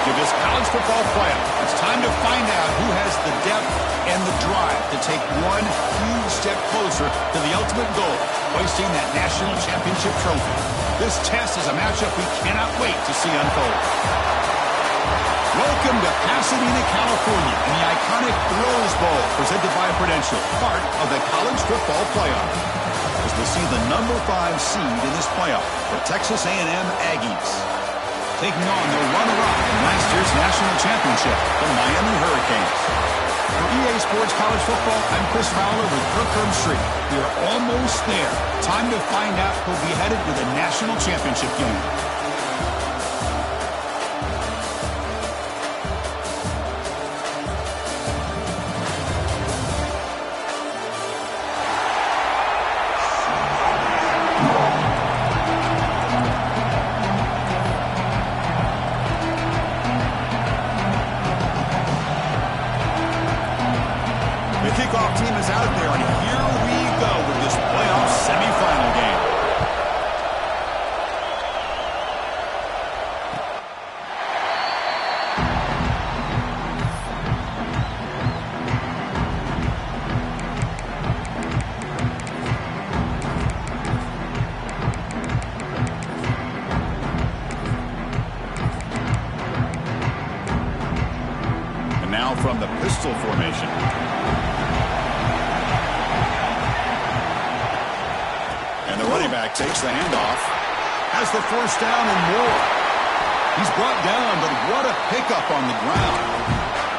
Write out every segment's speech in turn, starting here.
to this college football playoff. It's time to find out who has the depth and the drive to take one huge step closer to the ultimate goal, hoisting that national championship trophy. This test is a matchup we cannot wait to see unfold. Welcome to Pasadena, California, in the iconic Rose Bowl, presented by Prudential, part of the college football playoff. As we see the number 5 seed in this playoff, the Texas A&M Aggies, taking on the runner-up in last year's national championship, the Miami Hurricanes. For EA Sports College Football, I'm Chris Fowler with Kirk Herbstreit. We are almost there. Time to find out who'll be headed to the national championship game. Kickoff team is out there, and here we go with this playoff semifinal game. And now from the pistol formation. And the running back takes the handoff, has the first down and more. He's brought down, but what a pickup on the ground.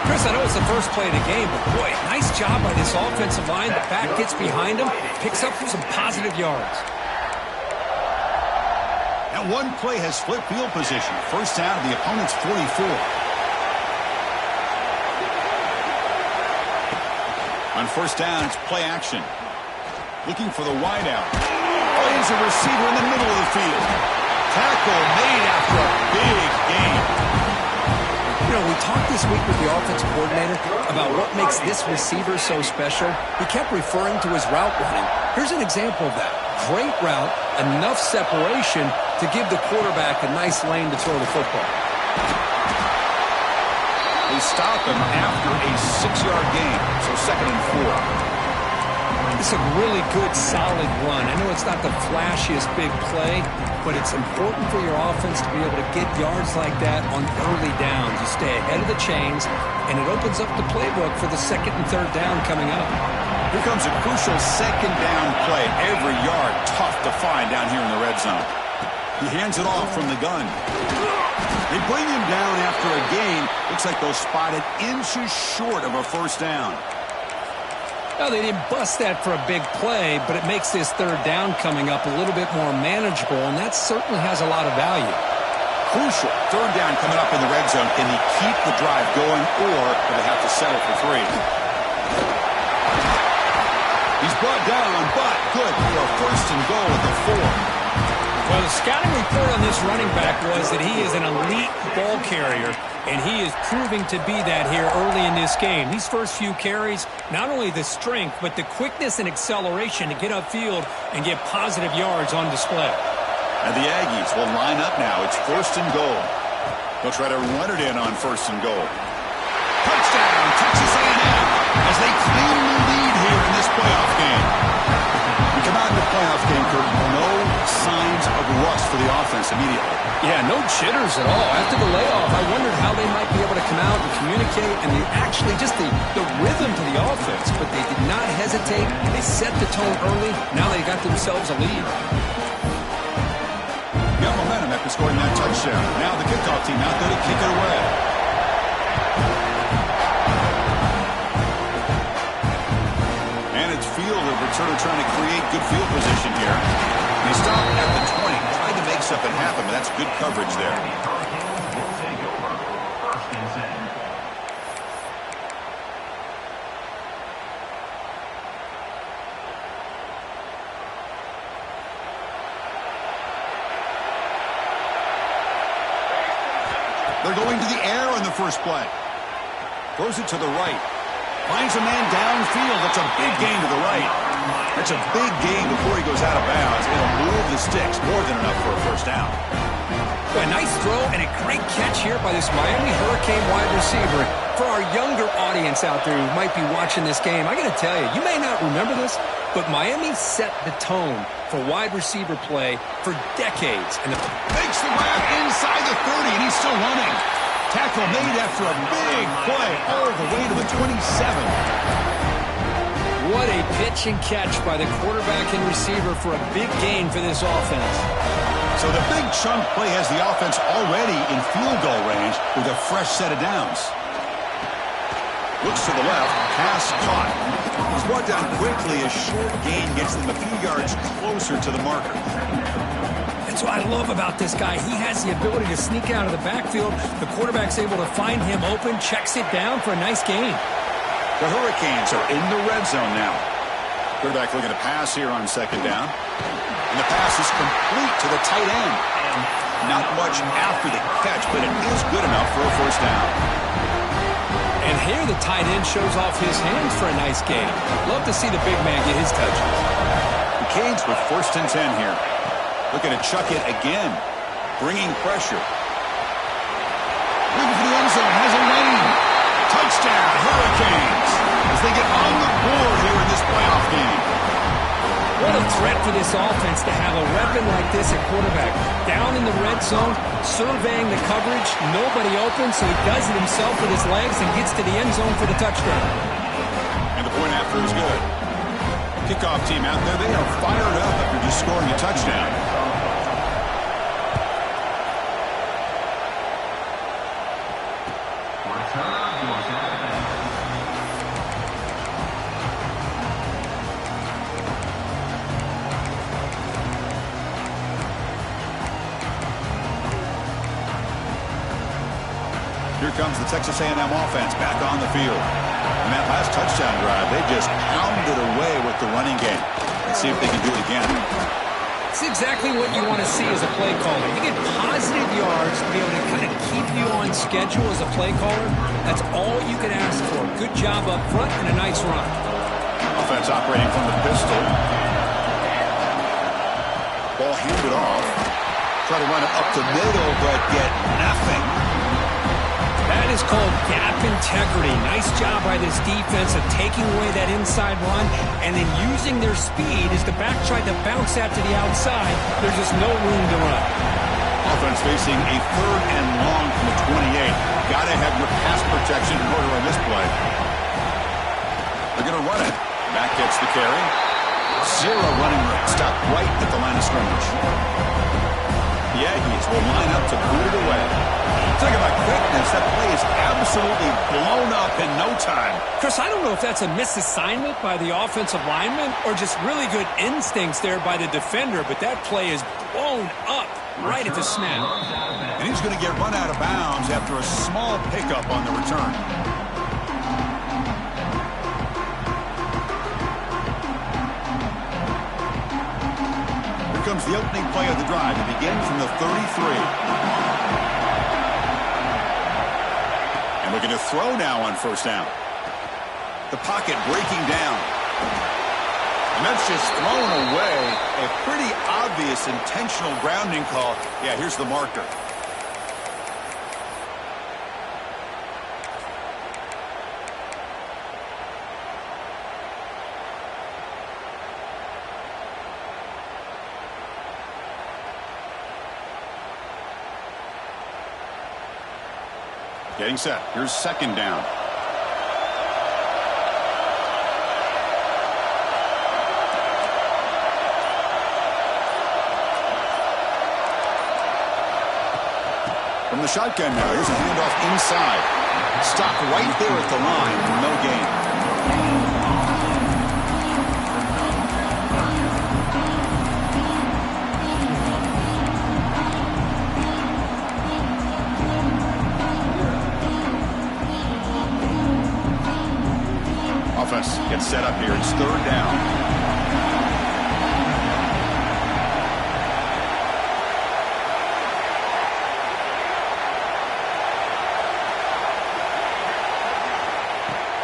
Chris, I know it's the first play of the game, but boy, nice job by this offensive line. The back gets behind him, picks up some positive yards. And one play has flipped field position. First down to the opponent's 44. On first down, it's play action. Looking for the wideout. Plays a receiver in the middle of the field. Tackle made after a big gain. You know, we talked this week with the offensive coordinator about what makes this receiver so special. He kept referring to his route running. Here's an example of that. Great route, enough separation to give the quarterback a nice lane to throw the football. They stop him after a 6-yard gain, so 2nd and 4. It's a really good, solid run. I know it's not the flashiest big play, but it's important for your offense to be able to get yards like that on early downs. You stay ahead of the chains, and it opens up the playbook for the 2nd and 3rd down coming up. Here comes a crucial 2nd down play. Every yard tough to find down here in the red zone. He hands it off from the gun. They bring him down after a gain. Looks like they'll spot it inches short of a first down. Well, they didn't bust that for a big play, but it makes this 3rd down coming up a little bit more manageable, and that certainly has a lot of value. Crucial 3rd down coming up in the red zone. Can he keep the drive going, or do they have to settle for 3? He's brought down, but good for a 1st and goal at the 4. Well, the scouting report on this running back was that he is an elite ball carrier, and he is proving to be that here early in this game. These first few carries, not only the strength, but the quickness and acceleration to get upfield and get positive yards on display. And the Aggies will line up now. It's 1st and goal. They'll try to run it in on 1st and goal. Touchdown, Texas A&M, as they claim the lead here in this playoff game. We come out in the playoff game, Kirk. No signs of rust for the offense immediately. Yeah, no jitters at all. After the layoff, I wondered how they might be able to come out and communicate, and actually just the rhythm to the offense. But they did not hesitate. They set the tone early. Now they got themselves a lead. Got momentum after scoring that touchdown. Now the kickoff team out there to kick it away. And it's fielder returner trying to create good field position here. They stop at the 20, trying to make something happen, but that's good coverage there. They're going to the air on the first play. Throws it to the right. Finds a man downfield. That's a big gain to the right. That's a big gain before he goes out of bounds. It'll move the sticks more than enough for a first down. A nice throw and a great catch here by this Miami Hurricane wide receiver. For our younger audience out there who might be watching this game, I got to tell you, you may not remember this, but Miami set the tone for wide receiver play for decades. And makes the grab inside the 30, and he's still running. Tackle made after a big play all the way to the 27. What a pitch and catch by the quarterback and receiver for a big gain for this offense. So the big chunk play has the offense already in field goal range with a fresh set of downs. Looks to the left, pass caught. He's brought down quickly. A short gain gets them a few yards closer to the marker. That's what I love about this guy. He has the ability to sneak out of the backfield. The quarterback's able to find him open, checks it down for a nice gain. The Hurricanes are in the red zone now. Quarterback looking to pass here on second down. And the pass is complete to the tight end. And not much after the catch, but it is good enough for a first down. And here the tight end shows off his hands for a nice gain. Love to see the big man get his touches. The Canes with 1st and 10 here. Looking to chuck it again. Bringing pressure. Looking for the end zone. Has a lane. Touchdown, Hurricanes. As they get on the board here in this playoff game. What a threat for this offense to have a weapon like this at quarterback. Down in the red zone, surveying the coverage. Nobody open, so he does it himself with his legs and gets to the end zone for the touchdown. And the point after is good. Kickoff team out there, they are fired up after just scoring a touchdown. Here comes the Texas A&M offense back on the field. And that last touchdown drive, they just pounded away with the running game. Let's see if they can do it again. It's exactly what you want to see as a play caller. You get positive yards to be able to kind of keep you on schedule as a play caller. That's all you can ask for. Good job up front and a nice run. Offense operating from the pistol. Ball handed off. Try to run it up the middle, but get nothing. That is called gap integrity. Nice job by this defense of taking away that inside run and then using their speed as the back tried to bounce that to the outside. There's just no room to run. Offense facing a 3rd and long from the 28. Got to have your pass protection in order on this play. They're going to run it. Back gets the carry. 0 running room. Stopped right at the line of scrimmage. The Aggies will line up to boot it away. Talk about quickness. That play is absolutely blown up in no time. Chris, I don't know if that's a misassignment by the offensive lineman or just really good instincts there by the defender, but that play is blown up right at the snap. And he's going to get run out of bounds after a small pickup on the return. Here comes the opening play of the drive. It begins from the 33. And looking to throw now on first down. The pocket breaking down. And that's just thrown away. A pretty obvious intentional grounding call. Yeah, here's the marker. Getting set. Here's second down. From the shotgun now. Here's a handoff inside. Stopped right there at the line for no gain. Offense gets set up here. It's third down.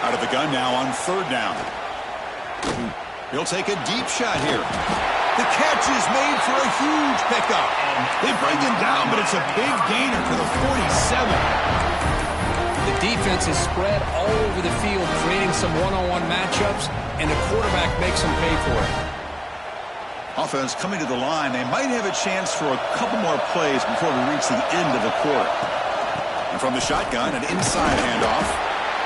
Out of the gun now on third down. He'll take a deep shot here. The catch is made for a huge pickup. They bring him down, but it's a big gainer to the 47. The defense is spread all over the field, creating some one-on-one matchups, and the quarterback makes them pay for it. Offense coming to the line. They might have a chance for a couple more plays before we reach the end of the quarter. And from the shotgun, an inside handoff.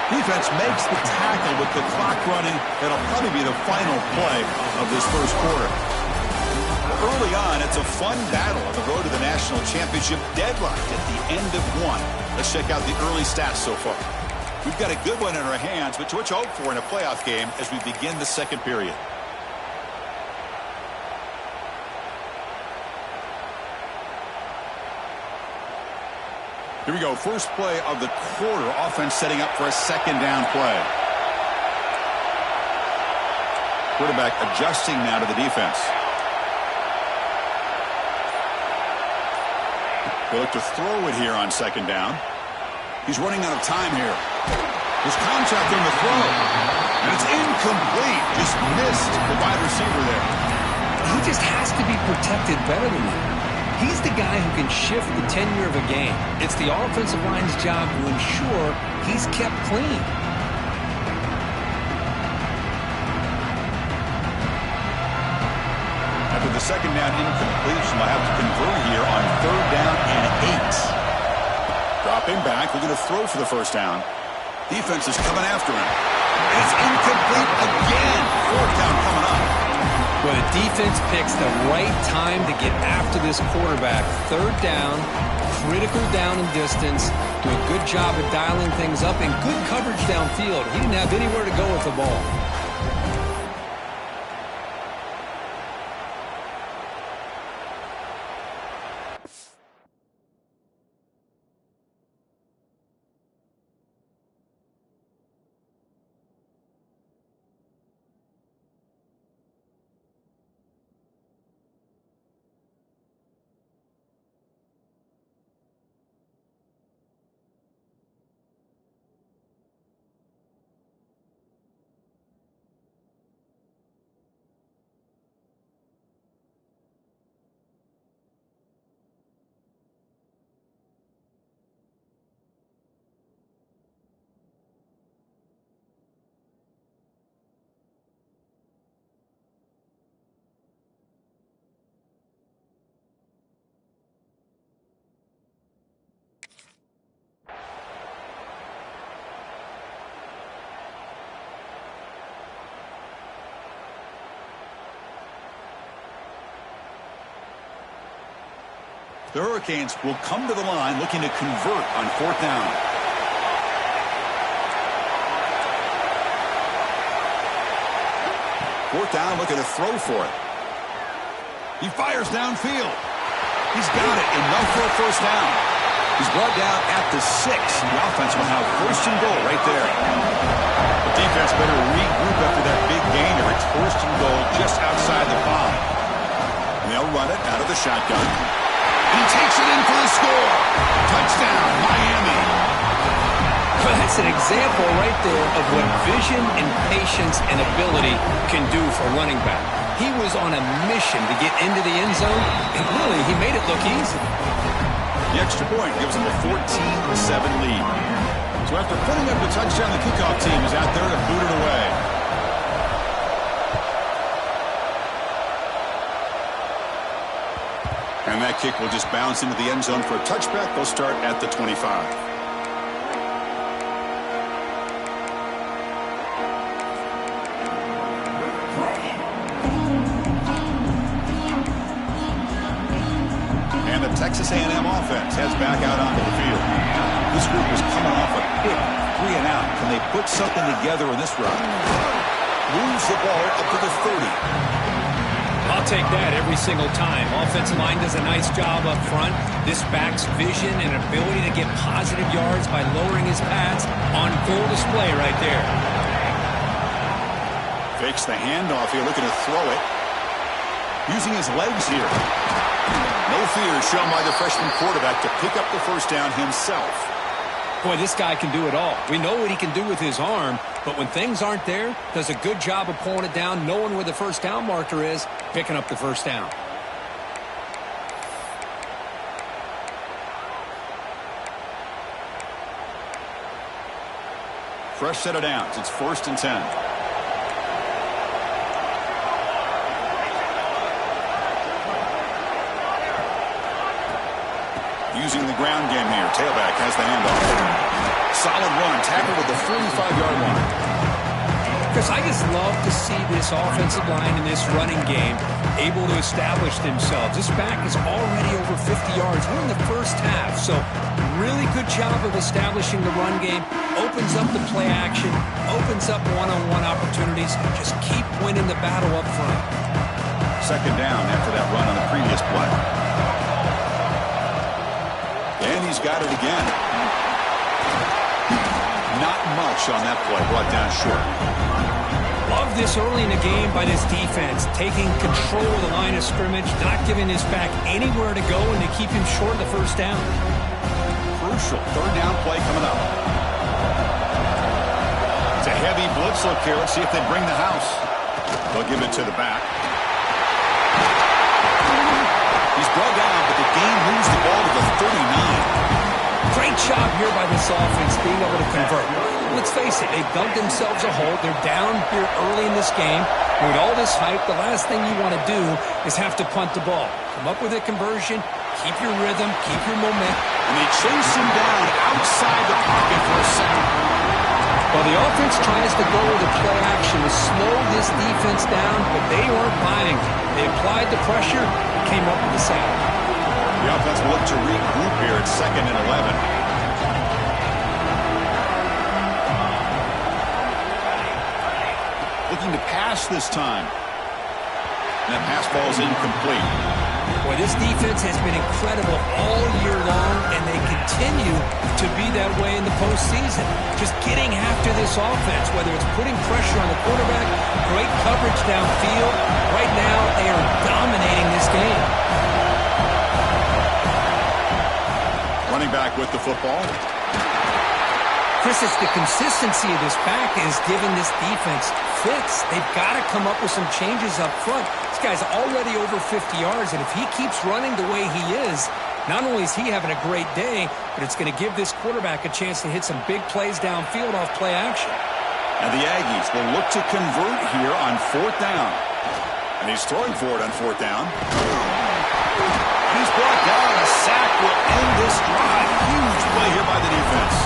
Defense makes the tackle with the clock running. That'll probably be the final play of this first quarter. Early on, it's a fun battle on the road to the national championship, deadlocked at the end of one. Let's check out the early stats so far. We've got a good one in our hands, but what you hope for in a playoff game as we begin the second period. Here we go. First play of the quarter. Offense setting up for a second down play. Quarterback adjusting now to the defense. They look to throw it here on second down. He's running out of time here. There's contact on the throw. And it's incomplete. Just missed the wide receiver there. He just has to be protected better than that. He's the guy who can shift the tenure of a game. It's the offensive line's job to ensure he's kept clean. After the second down incompletion, they'll have to convert here on third down and 8. Dropping back, looking to throw for the first down. Defense is coming after him. And it's incomplete again. Fourth down coming up. Well, the defense picks the right time to get after this quarterback. Third down, critical down and distance. Do a good job of dialing things up and good coverage downfield. He didn't have anywhere to go with the ball. The Hurricanes will come to the line looking to convert on fourth down. Fourth down, looking to throw for it. He fires downfield. He's got it, enough for a first down. He's brought down at the 6. The offense will have first and goal right there. The defense better regroup after that big gainer. It's first and goal just outside the 5. And they'll run it out of the shotgun. And he takes it in for the score. Touchdown, Miami. Well, that's an example right there of what vision and patience and ability can do for a running back. He was on a mission to get into the end zone, and really, he made it look easy. The extra point gives them a 14-7 lead. So after putting up the touchdown, the kickoff team is out there to boot it away. And that kick will just bounce into the end zone for a touchback. They'll start at the 25. And the Texas A&M offense heads back out onto the field. This group is coming off a quick 3 and out. Can they put something together in this run? Moves the ball up to the 30. I'll take that every single time. Offensive line does a nice job up front. This back's vision and ability to get positive yards by lowering his pads on full display right there. Fakes the handoff here, looking to throw it. Using his legs here. No fear shown by the freshman quarterback to pick up the first down himself. Boy, this guy can do it all. We know what he can do with his arm, but when things aren't there, does a good job of pulling it down, knowing where the first down marker is, picking up the first down. Fresh set of downs. It's 1st and 10. Using the ground game here. Tailback has the handoff. Solid run. Tackle with the 45-yard line. Chris, I just love to see this offensive line in this running game able to establish themselves. This back is already over 50 yards. We're in the first half, so really good job of establishing the run game. Opens up the play action, opens up one-on-one opportunities. Just keep winning the battle up front. 2nd down after that run on the previous play. And he's got it again. Not much on that play, brought down short. Love this early in the game by this defense, taking control of the line of scrimmage, not giving this back anywhere to go, and to keep him short of the first down. Crucial 3rd down play coming up. It's a heavy blitz look here. Let's see if they bring the house. They'll give it to the back. He's brought down, but the game moves the ball to the 39. Great job here by this offense being able to convert. Let's face it, they've dug themselves a hole. They're down here early in this game. And with all this hype, the last thing you want to do is have to punt the ball. Come up with a conversion, keep your rhythm, keep your momentum. And they chase him down outside the pocket for a second. Well, the offense tries to go with the play action to slow this defense down, but they weren't buying. They applied the pressure, came up with the sack. The offense will look to regroup here at 2nd and 11. Looking to pass this time. And that pass ball is incomplete. Boy, this defense has been incredible all year long, and they continue to be that way in the postseason. Just getting after this offense, whether it's putting pressure on the quarterback, great coverage downfield. Right now, they are dominating this game. Running back with the football. Chris, it's the consistency of this back is giving this defense fits. They've got to come up with some changes up front. This guy's already over 50 yards, and if he keeps running the way he is, not only is he having a great day, but it's going to give this quarterback a chance to hit some big plays downfield off play action. And the Aggies will look to convert here on 4th down. And he's throwing for it on 4th down. He's brought down. A sack will end this drive. Huge play here by the defense.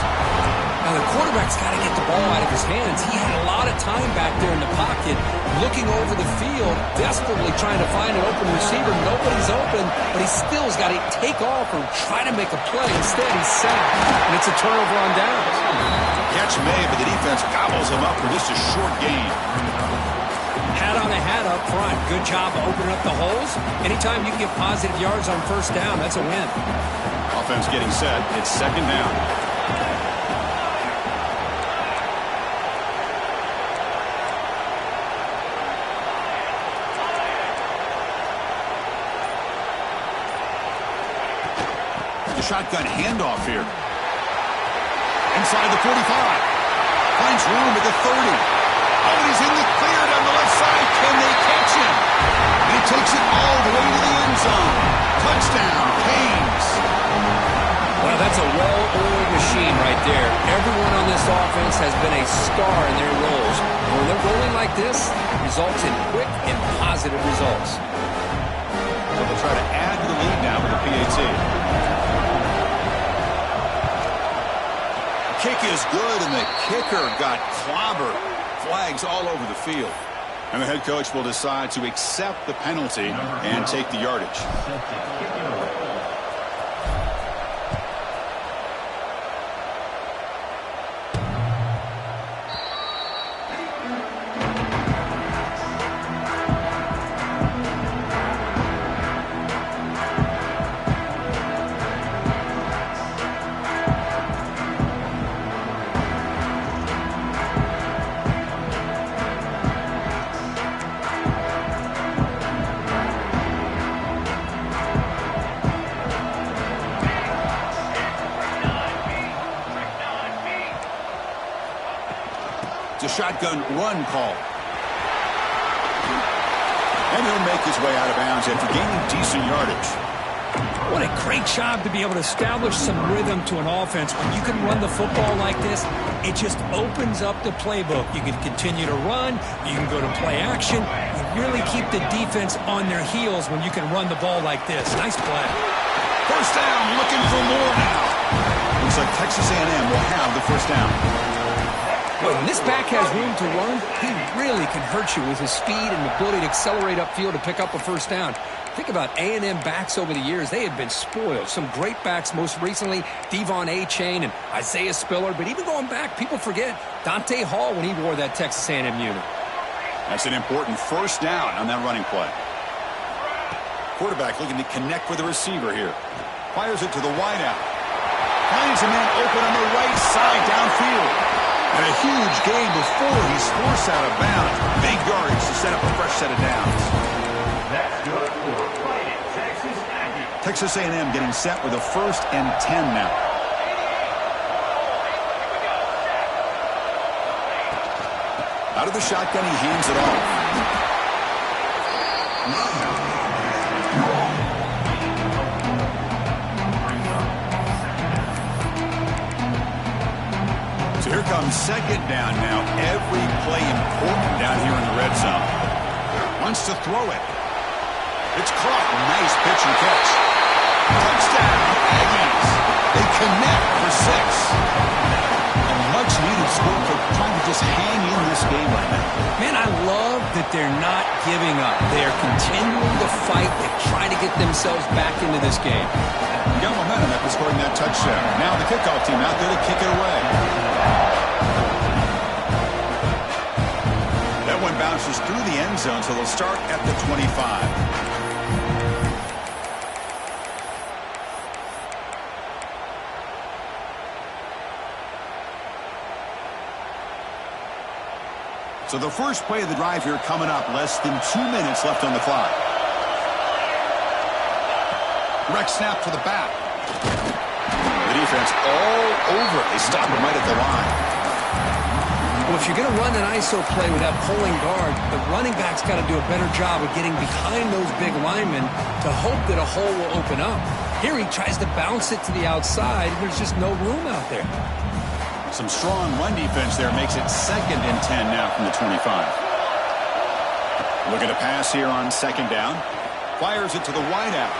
Now, the quarterback's got to get the ball out of his hands. He had a lot of time back there in the pocket, looking over the field, desperately trying to find an open receiver. Nobody's open, but he still's got to take off or try to make a play. Instead, he's sacked, and it's a turnover on downs. Catch made, but the defense gobbles him up for just a short gain. Hat on a hat up front. Good job opening up the holes. Anytime you can get positive yards on 1st down, that's a win. Offense getting set. It's 2nd down. The shotgun handoff here. Inside the 45. Finds room at the 30. Oh, he's in the clear down the left side. Can they catch him? And he takes it all the way to the end zone. Touchdown, Canes. Well, that's a well-oiled machine right there. Everyone on this offense has been a star in their roles. And when they're rolling like this, it results in quick and positive results. So they'll try to add to the lead now with the PAT. Kick is good, and the kicker got clobbered. Flags all over the field. And the head coach will decide to accept the penalty and take the yardage. It's a shotgun run call. And he'll make his way out of bounds after gaining decent yardage. What a great job to be able to establish some rhythm to an offense. When you can run the football like this, it just opens up the playbook. You can continue to run. You can go to play action. You really keep the defense on their heels when you can run the ball like this. Nice play. First down, looking for more now. Looks like Texas A&M will have the first down. When this back has room to run, he really can hurt you with his speed and ability to accelerate upfield to pick up a first down. Think about A&M backs over the years. They have been spoiled. Some great backs, most recently Devon A-Chain and Isaiah Spiller. But even going back, people forget Dante Hall when he wore that Texas A&M unit. That's an important first down on that running play. Quarterback looking to connect with the receiver here. Fires it to the wideout. Finds a man open on the right side downfield. And a huge gain before he's forced out of bounds. Big yardage to set up a fresh set of downs. That's good for fighting Texas A&M. Texas A&M getting set with a 1st and 10 now. Out of the shotgun, he hands it off. So here comes 2nd down now. Every play important down here in the red zone. Wants to throw it. It's caught. Nice pitch and catch. Touchdown, Aggies. They connect for 6. A much-needed score for trying to just hang in this game right now. Man, I love that they're not giving up. They're continuing to fight. They're trying to get themselves back into this game. You got momentum after scoring that touchdown. Now the kickoff team out there to kick it away. That one bounces through the end zone, so they'll start at the 25. So the first play of the drive here coming up. Less than 2 minutes left on the clock. Direct snap to the back. The defense all over it. They stop him right at the line. Well, if you're going to run an ISO play with that pulling guard, the running back's got to do a better job of getting behind those big linemen to hope that a hole will open up. Here he tries to bounce it to the outside. There's just no room out there. Some strong run defense there makes it 2nd and 10 now from the 25. Looking to pass here on 2nd down. Fires it to the wideout.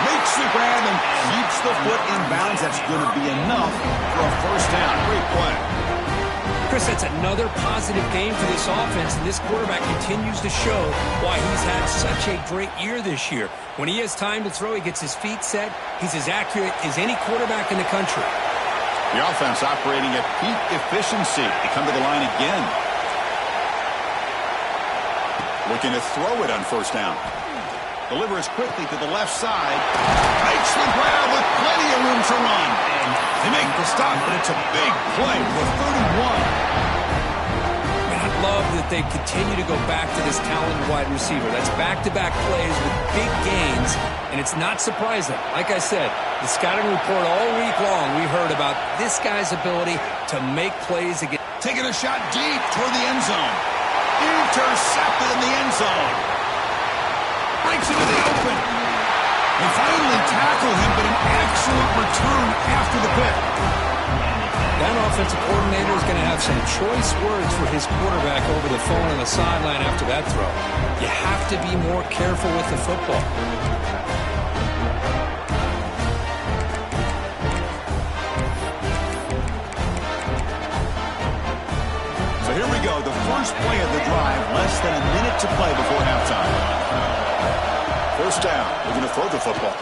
Makes the grab and keeps the foot in bounds. That's going to be enough for a first down. Great play. Chris, that's another positive game for this offense, and this quarterback continues to show why he's had such a great year this year. When he has time to throw, he gets his feet set. He's as accurate as any quarterback in the country. The offense operating at peak efficiency. They come to the line again. Looking to throw it on first down. Delivers quickly to the left side. Makes the grab with plenty of room to run. And they make the stop, but it's a big play for 31. And I love that they continue to go back to this talented wide receiver. That's back-to-back plays with big gains, and it's not surprising. Like I said, the scouting report all week long, we heard about this guy's ability to make plays again. Taking a shot deep toward the end zone. Intercepted in the end zone. Breaks into the open. They finally tackle him, but an excellent return after the pick. That offensive coordinator is going to have some choice words for his quarterback over the phone on the sideline after that throw. You have to be more careful with the football. So here we go, the first play of the drive, less than a minute to play before halftime. First down, looking to throw the football.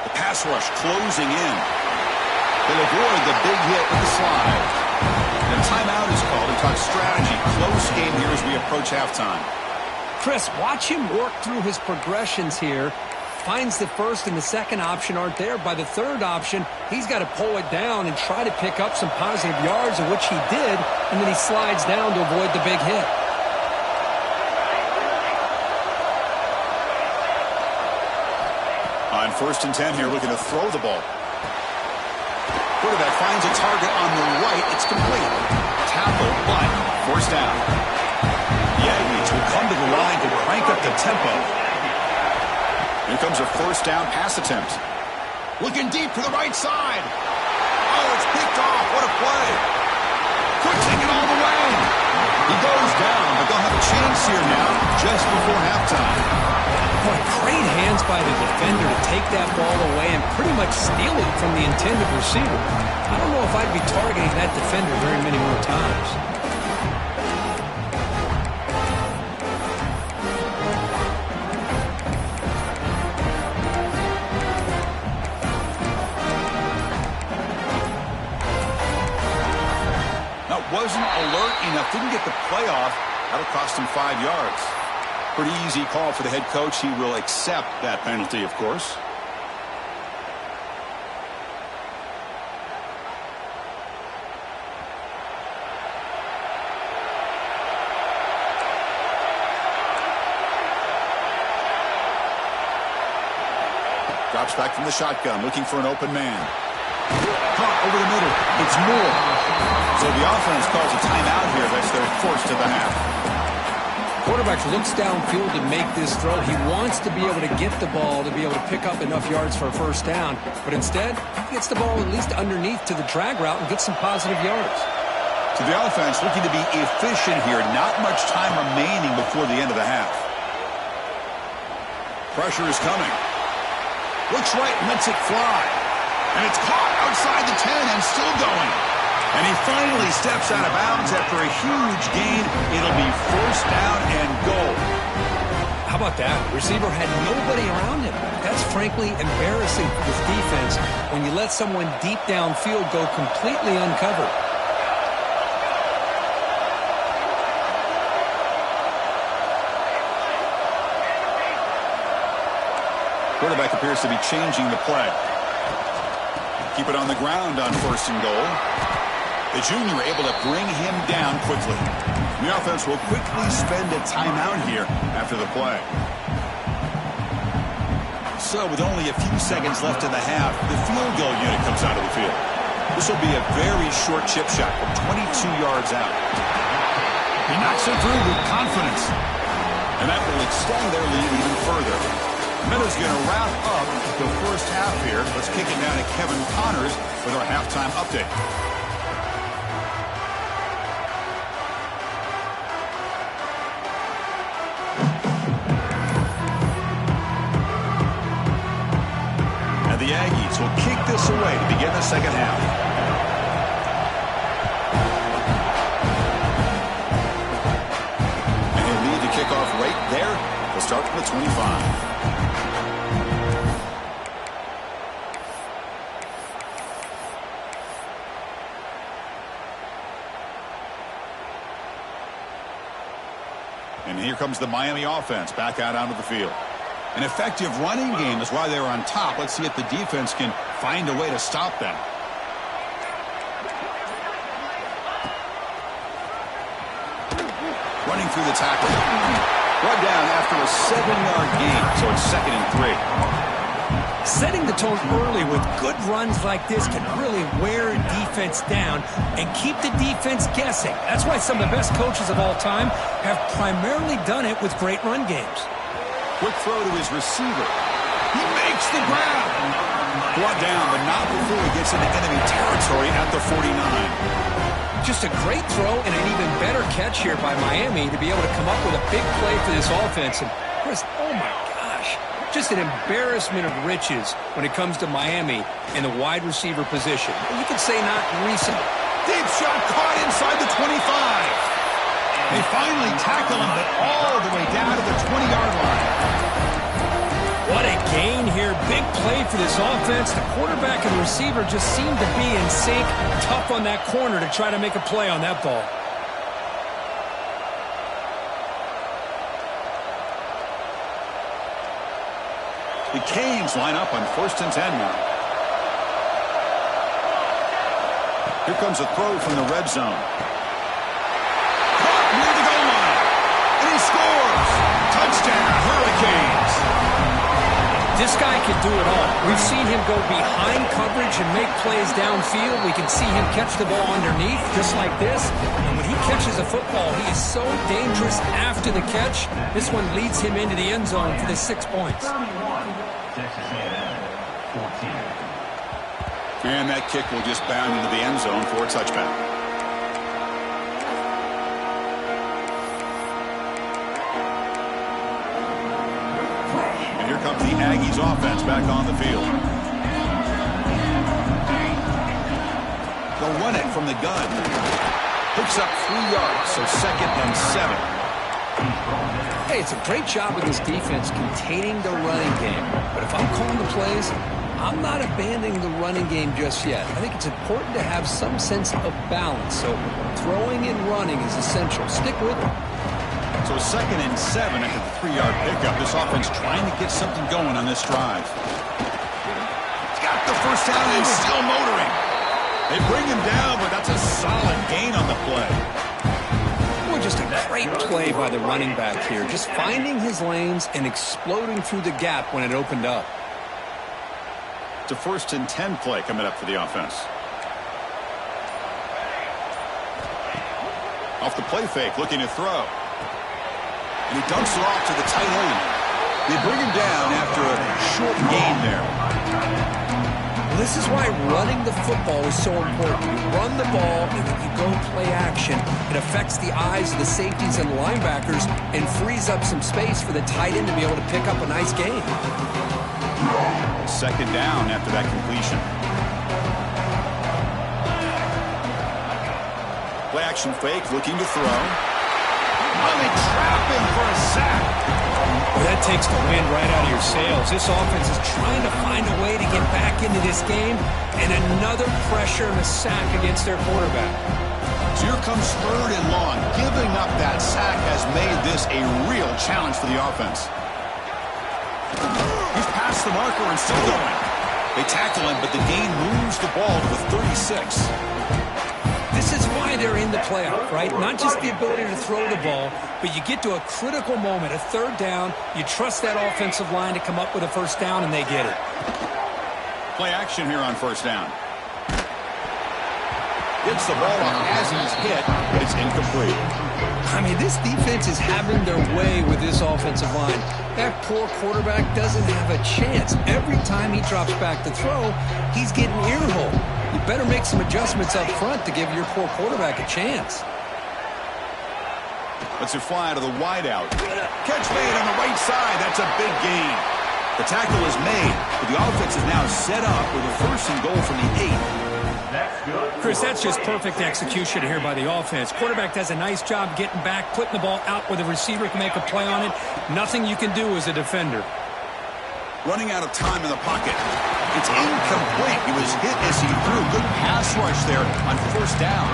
The pass rush closing in. They'll avoid the big hit with the slide. And timeout is called to talk strategy. Close game here as we approach halftime. Chris, watch him work through his progressions here. Finds the first and the second option aren't there. By the third option, he's got to pull it down and try to pick up some positive yards, of which he did, and then he slides down to avoid the big hit. On 1st and 10 here, looking to throw the ball. Quarterback finds a target on the right. It's complete. Tackle, but forced down. The Aggies will come to the line to crank up the tempo. Here comes a first down pass attempt. Looking deep to the right side. Oh, it's picked off. What a play. Could take it all the way. He goes down, but they'll have a chance here now just before halftime. Boy, great hands by the defender to take that ball away and pretty much steal it from the intended receiver. I don't know if I'd be targeting that defender very many more times. That wasn't alert enough. Didn't get the play off. That'll cost him 5 yards. Pretty easy call for the head coach. He will accept that penalty, of course. Drops back from the shotgun, looking for an open man. Caught over the middle. It's Moore. So the offense calls a timeout here. That's their first of the half. Quarterback looks downfield to make this throw. He wants to be able to get the ball to be able to pick up enough yards for a first down. But instead, he gets the ball at least underneath to the drag route and gets some positive yards. So the offense looking to be efficient here. Not much time remaining before the end of the half. Pressure is coming. Looks right and lets it fly. And it's caught outside the 10 and still going. And he finally steps out of bounds after a huge gain. It'll be first down and goal. How about that? Receiver had nobody around him. That's frankly embarrassing for this defense when you let someone deep downfield go completely uncovered. Quarterback appears to be changing the play. Keep it on the ground on first and goal. The junior able to bring him down quickly. The offense will quickly spend a timeout here after the play. So with only a few seconds left in the half, the field goal unit comes out of the field. This will be a very short chip shot from 22 yards out. He knocks it through with confidence. And that will extend their lead even further. Meadows going to wrap up the first half here. Let's kick it down to Kevin Connors with our halftime update. And the Aggies will kick this away to begin the second half. And he'll lead the kickoff right there. We'll start from the 25. And here comes the Miami offense back out onto the field. An effective running game is why they were on top. Let's see if the defense can find a way to stop them. Running through the tackle. Brought down after a 7-yard gain, so it's 2nd and 3. Setting the tone early with good runs like this can really wear a defense down and keep the defense guessing. That's why some of the best coaches of all time have primarily done it with great run games. Quick throw to his receiver. He makes the grab. Brought down, but not before he gets into enemy territory at the 49. Just a great throw and an even better catch here by Miami to be able to come up with a big play for this offense. And Chris, oh my gosh, just an embarrassment of riches when it comes to Miami in the wide receiver position. You could say not recent. Deep shot caught inside the 25. They finally tackle him, but all the way down to the 20-yard line. What a gain here. Big play for this offense. The quarterback and receiver just seem to be in sync. Tough on that corner to try to make a play on that ball. The Canes line up on 1st and 10 now. Here comes a throw from the red zone. Caught near the goal line. And he scores. Touchdown, Hurricanes. This guy can do it all. We've seen him go behind coverage and make plays downfield. We can see him catch the ball underneath, just like this. And when he catches a football, he is so dangerous after the catch. This one leads him into the end zone for the 6 points. Texas A&M, 14. And that kick will just bound into the end zone for a touchback. Here comes the Aggies offense back on the field. They'll run it from the gun. Picks up 3 yards, so 2nd and 7. Hey, it's a great job of this defense containing the running game. But if I'm calling the plays, I'm not abandoning the running game just yet. I think it's important to have some sense of balance. So throwing and running is essential. Stick with it. So 2nd and 7 after the 3-yard pickup. This offense trying to get something going on this drive. He's got the first down and still motoring. They bring him down, but that's a solid gain on the play. Well, just a great play by the running back here. Just finding his lanes and exploding through the gap when it opened up. It's a 1st and 10 play coming up for the offense. Off the play fake, looking to throw. And he dumps it off to the tight end. They bring him down after a short gain there. Well, this is why running the football is so important. You run the ball, and when you go play action, it affects the eyes of the safeties and linebackers and frees up some space for the tight end to be able to pick up a nice gain. 2nd down after that completion. Play action fake, looking to throw. Oh, they trap him for a sack. Well, that takes the wind right out of your sails. This offense is trying to find a way to get back into this game, and another pressure and a sack against their quarterback. So here comes 3rd and long. Giving up that sack has made this a real challenge for the offense. He's past the marker and still going. They tackle him, but the gain moves the ball to the 36. This is why they're in the playoff, right? Not just the ability to throw the ball, but you get to a critical moment, a 3rd down. You trust that offensive line to come up with a 1st down, and they get it. Play action here on 1st down. Gets the ball off as he's hit, but it's incomplete. I mean, this defense is having their way with this offensive line. That poor quarterback doesn't have a chance. Every time he drops back to throw, he's getting earholed. You better make some adjustments up front to give your poor quarterback a chance. Lets it fly to the wideout. Catch made on the right side. That's a big gain. The tackle is made, but the offense is now set up with a 1st and goal from the 8. Chris, that's just perfect execution here by the offense. Quarterback does a nice job getting back, putting the ball out where the receiver can make a play on it. Nothing you can do as a defender. Running out of time in the pocket. It's incomplete. He was hit as he threw. Good pass rush there on 1st down.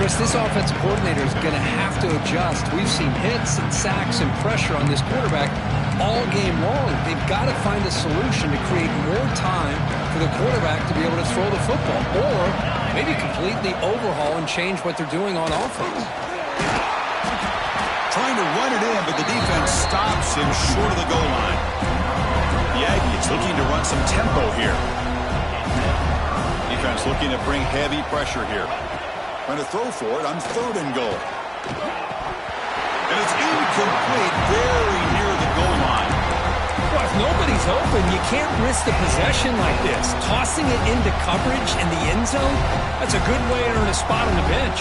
Chris, this offensive coordinator is going to have to adjust. We've seen hits and sacks and pressure on this quarterback all game long. They've got to find a solution to create more time for the quarterback to be able to throw the football, or maybe completely overhaul and change what they're doing on offense. Trying to run it in, but the defense stops him short of the goal line. The Aggies looking to run some tempo here. Defense looking to bring heavy pressure here. Trying to throw for it on 3rd and goal. And it's incomplete, very near the goal line. Well, if nobody's open, you can't risk the possession like this. Tossing it into coverage in the end zone, that's a good way to earn a spot on the bench.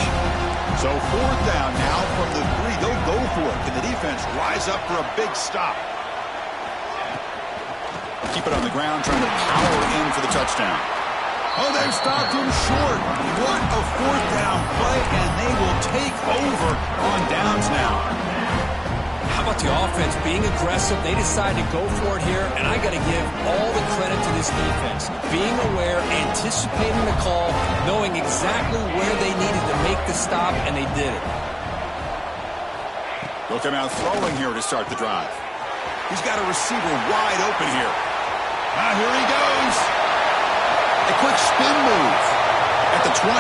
So 4th down now from the 3. They'll go for it. Can the defense rise up for a big stop? Keep it on the ground, trying to power in for the touchdown. Oh, they've stopped him short. What a 4th down play, and they will take over on downs now. How about the offense being aggressive? They decide to go for it here, and I got to give all the credit to this defense. Being aware, anticipating the call, knowing exactly where they needed to make the stop, and they did it. They'll come out throwing here to start the drive. He's got a receiver wide open here. Ah, here he goes. A quick spin move at the 20.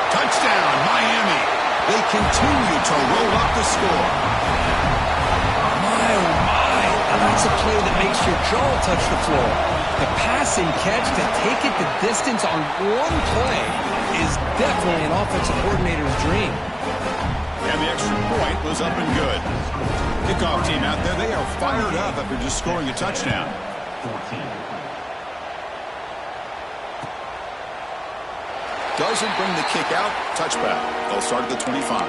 Touchdown, Miami. They continue to roll up the score. My, oh my. That's a play that makes your jaw touch the floor. The pass and catch to take it the distance on one play is definitely an offensive coordinator's dream. And the extra point was up and good. Kickoff team out there, they are fired up after just scoring a touchdown. 14. Doesn't bring the kick out. Touchback. They'll start at the 25.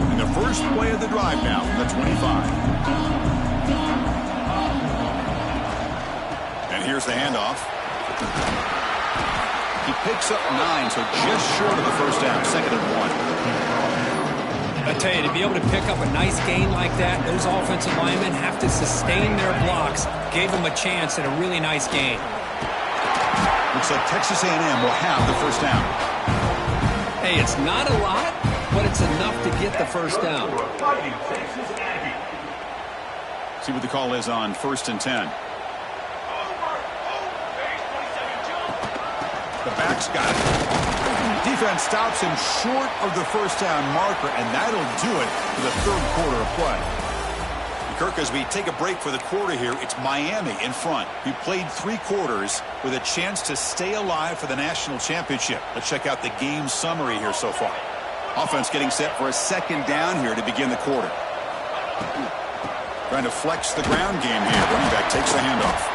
And the first play of the drive now from the 25. And here's the handoff. He picks up 9, so just short of the first down. 2nd and 1. I tell you, to be able to pick up a nice gain like that, those offensive linemen have to sustain their blocks. Gave them a chance at a really nice gain. Looks like Texas A&M will have the first down. Hey, it's not a lot, but it's enough to get the first down. See what the call is on 1st and 10. The back's got it. Defense stops him short of the first down marker, and that'll do it for the 3rd quarter of play. Kirk, as we take a break for the quarter here, it's Miami in front. We played 3 quarters with a chance to stay alive for the national championship. Let's check out the game summary here so far. Offense getting set for a 2nd down here to begin the quarter. Trying to flex the ground game here. Running back takes the handoff.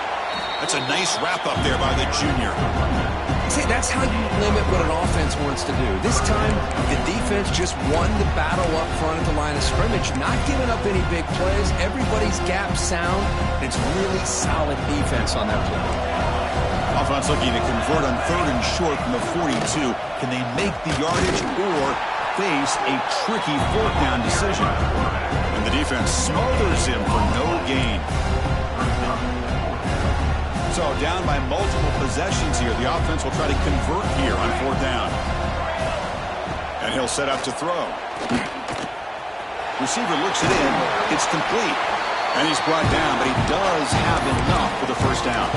That's a nice wrap up there by the junior. See, that's how you limit what an offense wants to do. This time, the defense just won the battle up front at the line of scrimmage, not giving up any big plays. Everybody's gap sound. It's really solid defense on that play. Offense looking to convert on 3rd and short from the 42. Can they make the yardage or face a tricky 4th down decision? And the defense smothers him for no gain. So down by multiple possessions here. The offense will try to convert here on 4th down. And he'll set up to throw. Receiver looks it in. It's complete. And he's brought down, but he does have enough for the first down.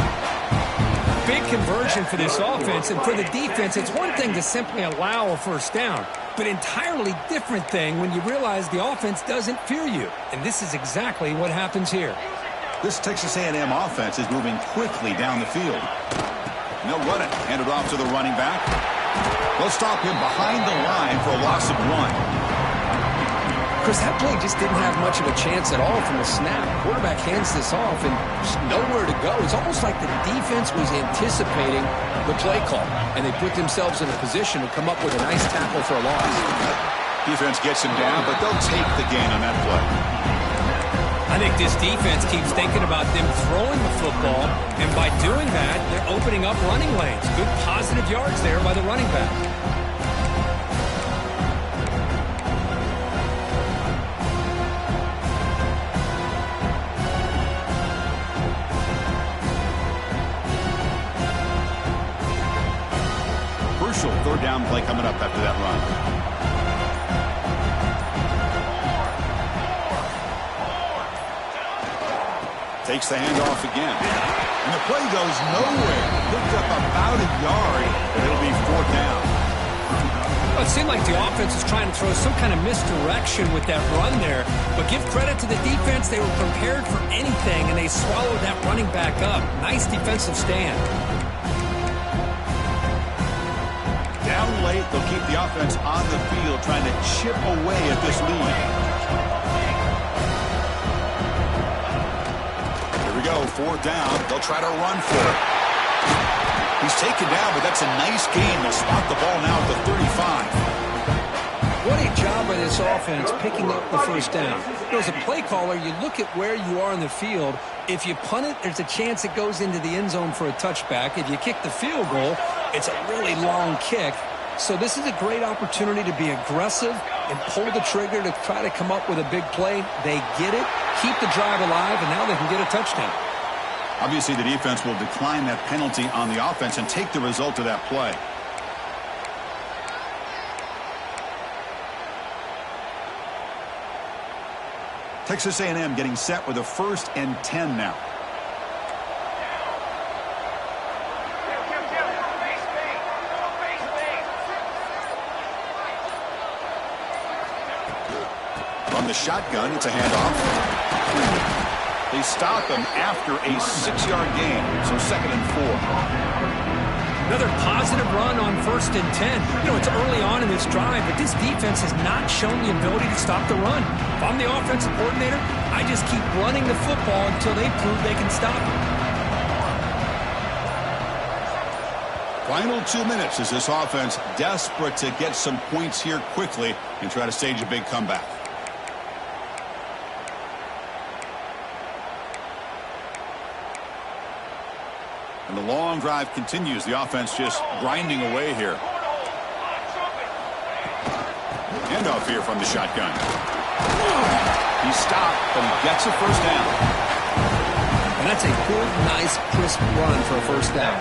Big conversion for this offense, and for the defense, it's one thing to simply allow a first down, but entirely different thing when you realize the offense doesn't fear you. And this is exactly what happens here. This Texas A&M offense is moving quickly down the field. And they'll run it. Hand it off to the running back. They'll stop him behind the line for a loss of 1. Chris, that play just didn't have much of a chance at all from the snap. Quarterback hands this off and just nowhere to go. It's almost like the defense was anticipating the play call, and they put themselves in a position to come up with a nice tackle for a loss. Defense gets him down, but they'll take the gain on that play. I think this defense keeps thinking about them throwing the football, and by doing that, they're opening up running lanes. Good positive yards there by the running back. Crucial 3rd down play coming up after that run. Takes the handoff again. And the play goes nowhere. Picked up about a yard, but it'll be 4th down. Well, it seemed like the offense was trying to throw some kind of misdirection with that run there. But give credit to the defense. They were prepared for anything, and they swallowed that running back up. Nice defensive stand. Down late, they'll keep the offense on the field, trying to chip away at this lead. Go 4th down. They'll try to run for it. He's taken down, but that's a nice gain. They'll spot the ball now at the 35. What a job by this offense picking up the first down. As a play caller, you look at where you are in the field. If you punt it, there's a chance it goes into the end zone for a touchback. If you kick the field goal, it's a really long kick. So this is a great opportunity to be aggressive and pull the trigger to try to come up with a big play. They get it, keep the drive alive, and now they can get a touchdown. Obviously, the defense will decline that penalty on the offense and take the result of that play. Texas A&M getting set with a 1st and 10 now. From the shotgun, it's a handoff. They stop him after a 6-yard gain, so 2nd and 4. Another positive run on 1st and 10. You know, it's early on in this drive, but this defense has not shown the ability to stop the run. If I'm the offensive coordinator, I just keep running the football until they prove they can stop it. Final 2 minutes as this offense desperate to get some points here quickly and try to stage a big comeback. And the long drive continues. The offense just grinding away here. Handoff here from the shotgun. He stopped, but he gets a first down. And that's a good, nice, crisp run for a first down.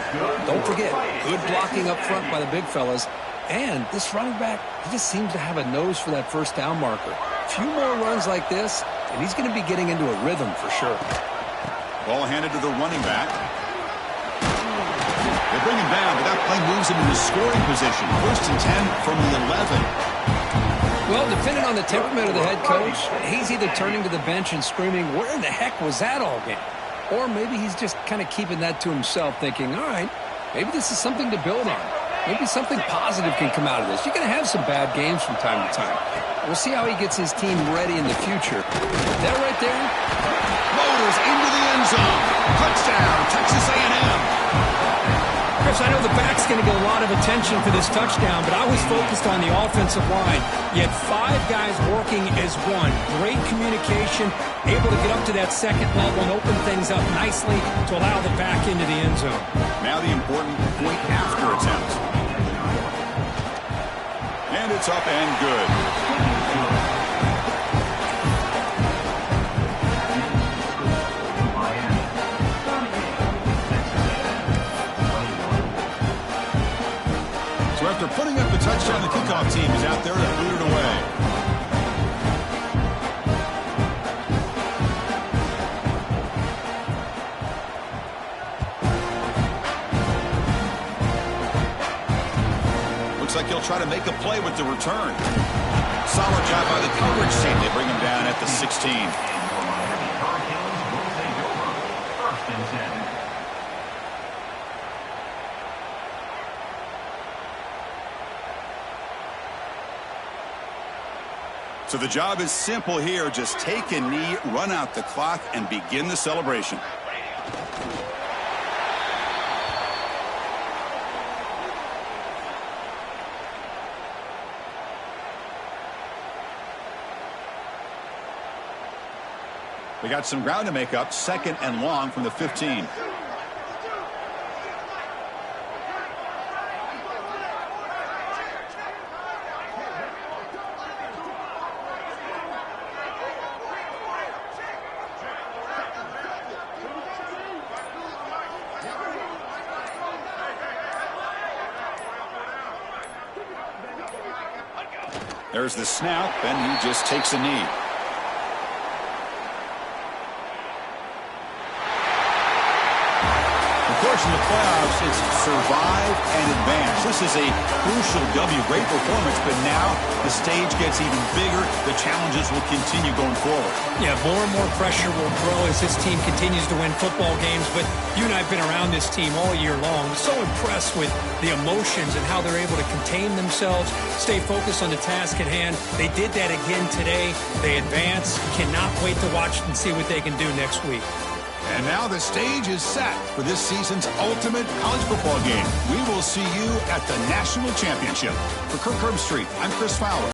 Don't forget, good blocking up front by the big fellas. And this running back, he just seems to have a nose for that first down marker. A few more runs like this, and he's going to be getting into a rhythm for sure. Ball handed to the running back. They bring him down, but that play moves him into scoring position. 1st and 10 from the 11. Well, depending on the temperament of the head coach, he's either turning to the bench and screaming, "Where in the heck was that all game?" Or maybe he's just kind of keeping that to himself, thinking, all right, maybe this is something to build on. Maybe something positive can come out of this. You're going to have some bad games from time to time. We'll see how he gets his team ready in the future. That right there. Motors into the end zone. Touchdown, Texas A&M. Chris, I know the back's going to get a lot of attention for this touchdown, but I was focused on the offensive line. You had 5 guys working as one. Great communication, able to get up to that second level and open things up nicely to allow the back into the end zone. Now the important point after attempt. And it's up and good. So after putting up the touchdown, the kickoff team is out there to boot it away. Looks like he'll try to make a play with the return. Solid job by the coverage team. They bring him down at the 16. Hurricanes will take over. 1st and 10. So the job is simple here. Just take a knee, run out the clock, and begin the celebration. We got some ground to make up. 2nd and long from the 15. There's the snap, and he just takes a knee. Of course, in the playoffs, it's survive and advance. This is a crucial W. Great performance, but now the stage gets even bigger. The challenges will continue going forward. Yeah, more and more pressure will grow as this team continues to win football games. But you and I have been around this team all year long. So impressed with the emotions and how they're able to contain themselves, stay focused on the task at hand. They did that again today. They advance. Cannot wait to watch and see what they can do next week. And now the stage is set for this season's ultimate college football game. We will see you at the National Championship. For Kirk Herbstreit, I'm Chris Fowler.